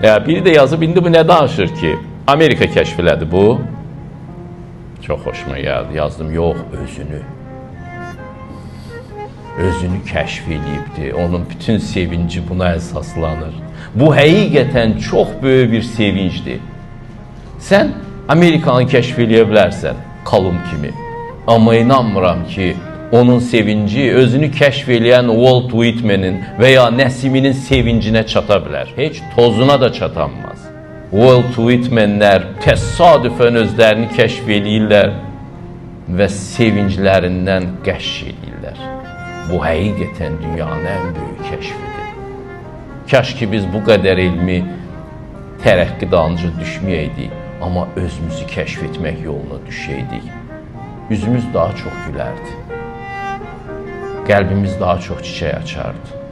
Biri də yazıb, indi bu nə danışır ki? Amerika kəşf elədi bu. Çox xoşuma gəldi. Yazdım, yox, özünü kəşf eləyibdir. Onun bütün sevinci buna əsaslanır. Bu həqiqətən çox böyük bir sevincdir. Sən Amerikanı kəşf eləyə bilərsən, Kolumb kimi. Amma inanmıram ki, onun sevinci özünü kəşf eləyən Walt Whitman'in və ya Nəsiminin sevincinə çata bilər. Heç tozuna da çatanmaz. Walt Whitman'lər təsadüfən özlərini kəşf eləyirlər və sevinclərindən qəşş eləyirlər. Bu həqiqətən dünyanın ən böyük kəşfidir. Kaş ki biz bu qədər elmi tərəqqi dalınca düşməyəydik, amma özümüzü kəşf etmək yoluna düşəydik. Üzümüz daha çox gülərdi. Qəlbimiz daha çox çiçək açardı.